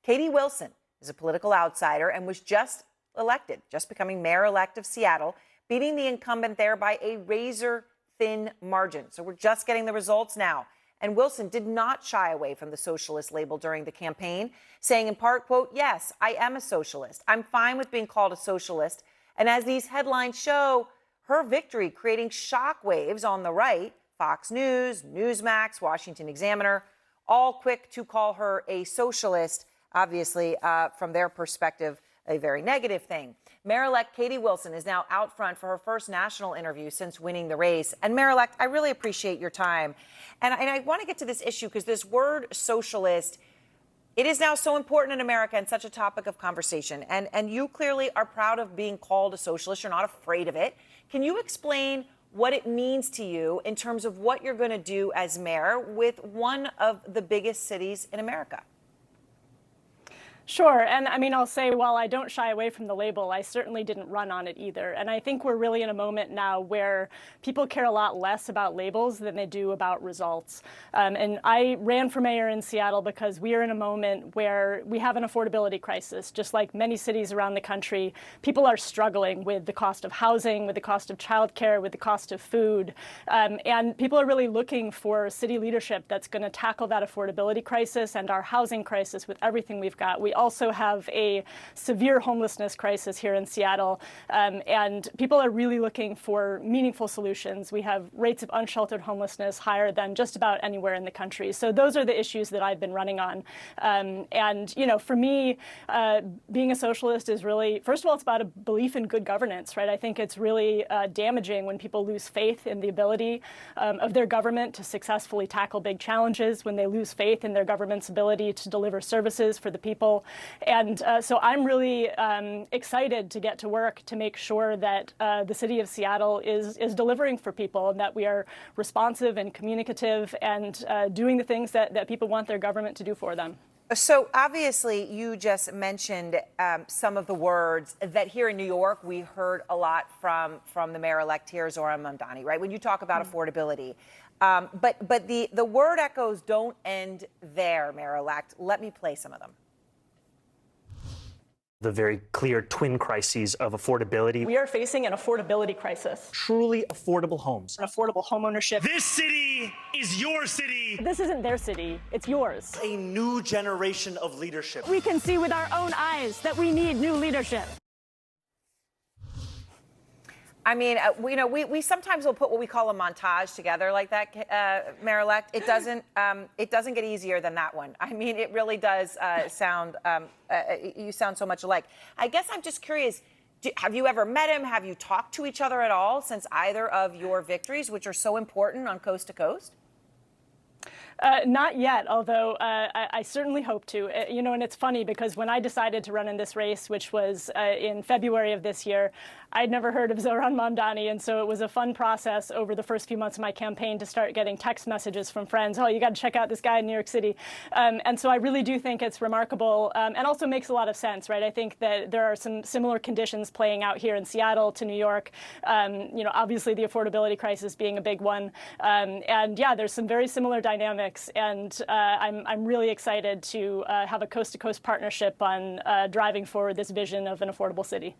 Katie Wilson is a political outsider and was just elected, just becoming mayor-elect of Seattle, beating the incumbent there by a razor-thin margin. So we're just getting the results now. And Wilson did not shy away from the socialist label during the campaign, saying in part, quote, "Yes, I am a socialist. I'm fine with being called a socialist." And as these headlines show, her victory creating shockwaves on the right, Fox News, Newsmax, Washington Examiner, all quick to call her a socialist, obviously, from their perspective, a very negative thing. Mayor-elect Katie Wilson is now out front for her first national interview since winning the race. And Mayor-elect, I really appreciate your time. And I want to get to this issue because this word socialist, it is now so important in America and such a topic of conversation. And you clearly are proud of being called a socialist. You're not afraid of it. Can you explain what it means to you in terms of what you're going to do as mayor with one of the biggest cities in America? Sure. And I mean, I'll say, while I don't shy away from the label, I certainly didn't run on it either. And I think we're really in a moment now where people care a lot less about labels than they do about results. And I ran for mayor in Seattle because we are in a moment where we have an affordability crisis. Just like many cities around the country, people are struggling with the cost of housing, with the cost of childcare, with the cost of food. And people are really looking for city leadership that's going to tackle that affordability crisis and our housing crisis with everything we've got. We also have a severe homelessness crisis here in Seattle, and people are really looking for meaningful solutions. We have rates of unsheltered homelessness higher than just about anywhere in the country. So those are the issues that I've been running on. And, you know, for me, being a socialist is really, first of all, it's about a belief in good governance, right? I think it's really damaging when people lose faith in the ability of their government to successfully tackle big challenges, when they lose faith in their government's ability to deliver services for the people. And so I'm really excited to get to work to make sure that the city of Seattle is delivering for people, and that we are responsive and communicative and doing the things that people want their government to do for them. So obviously, you just mentioned some of the words that here in New York we heard a lot from the mayor-elect here, Zohran Mamdani, right? When you talk about affordability. But the word echoes don't end there, Mayor-elect. Let me play some of them. The very clear twin crises of affordability. We are facing an affordability crisis. Truly affordable homes. Affordable homeownership. This city is your city. This isn't their city, it's yours. A new generation of leadership. We can see with our own eyes that we need new leadership. I mean, we sometimes will put what we call a montage together like that, Mayor-elect. It doesn't get easier than that one. I mean, it really does sound, you sound so much alike. I guess I'm just curious, have you ever met him? Have you talked to each other at all since either of your victories, which are so important on coast to coast? Not yet, although I certainly hope to. You know, and it's funny because when I decided to run in this race, which was in February of this year, I'd never heard of Zohran Mamdani, and so it was a fun process over the first few months of my campaign to start getting text messages from friends. Oh, you got to check out this guy in New York City. And so I really do think it's remarkable and also makes a lot of sense, right? I think that there are some similar conditions playing out here in Seattle to New York. You know, obviously the affordability crisis being a big one. And yeah, there's some very similar dynamics. And I'm really excited to have a coast-to-coast partnership on driving forward this vision of an affordable city.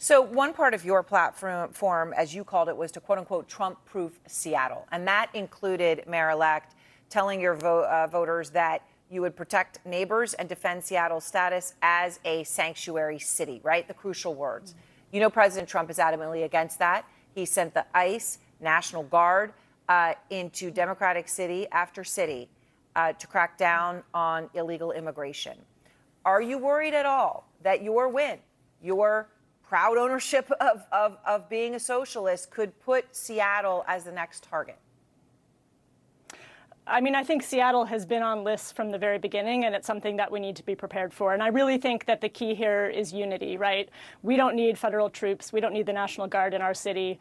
So one part of your platform, as you called it, was to, quote-unquote, Trump-proof Seattle. And that included, Mayor-elect, telling your voters that you would protect neighbors and defend Seattle's status as a sanctuary city, right? The crucial words. You know, President Trump is adamantly against that. He sent the ICE, National Guard, into Democratic city after city to crack down on illegal immigration. Are you worried at all that your win, your proud ownership of being a socialist, could put Seattle as the next target? I mean, I think Seattle has been on lists from the very beginning, and it's something that we need to be prepared for. And I really think that the key here is unity, right? We don't need federal troops. We don't need the National Guard in our city.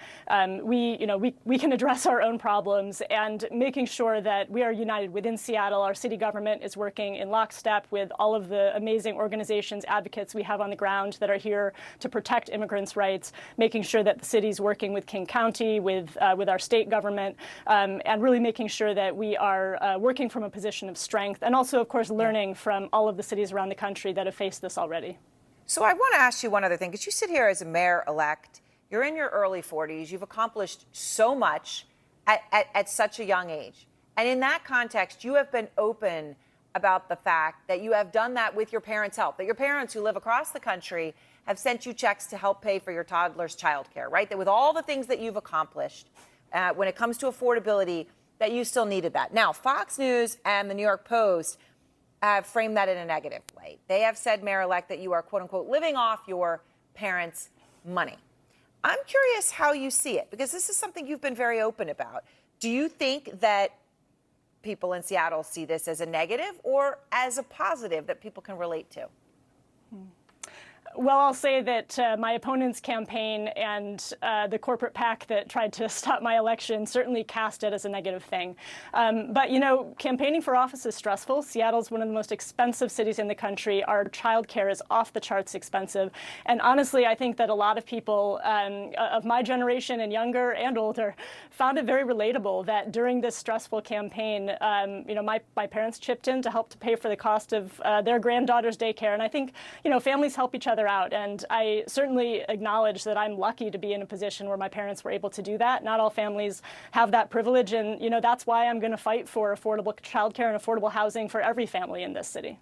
We can address our own problems, and making sure that we are united within Seattle. Our city government is working in lockstep with all of the amazing organizations, advocates we have on the ground that are here to protect immigrants' rights, making sure that the city's working with King County, with our state government, and really making sure that we are are working from a position of strength, and also, of course, learning from all of the cities around the country that have faced this already. So I want to ask you one other thing, because you sit here as a mayor-elect, you're in your early 40s, you've accomplished so much at such a young age. And in that context, you have been open about the fact that you have done that with your parents' help, that your parents who live across the country have sent you checks to help pay for your toddler's childcare, right? That with all the things that you've accomplished, when it comes to affordability, that you still needed that. Now, Fox News and the New York Post have framed that in a negative way. They have said, Mayor-elect, that you are, quote unquote, living off your parents' money. I'm curious how you see it, because this is something you've been very open about. Do you think that people in Seattle see this as a negative or as a positive that people can relate to? Well, I'll say that my opponent's campaign and the corporate PAC that tried to stop my election certainly cast it as a negative thing. But, you know, campaigning for office is stressful. Seattle's one of the most expensive cities in the country. Our childcare is off the charts expensive. And honestly, I think that a lot of people of my generation and younger and older found it very relatable that during this stressful campaign, you know, my parents chipped in to help to pay for the cost of their granddaughter's daycare. And I think, you know, families help each other out. And I certainly acknowledge that I'm lucky to be in a position where my parents were able to do that. Not all families have that privilege. And, you know, that's why I'm going to fight for affordable childcare and affordable housing for every family in this city.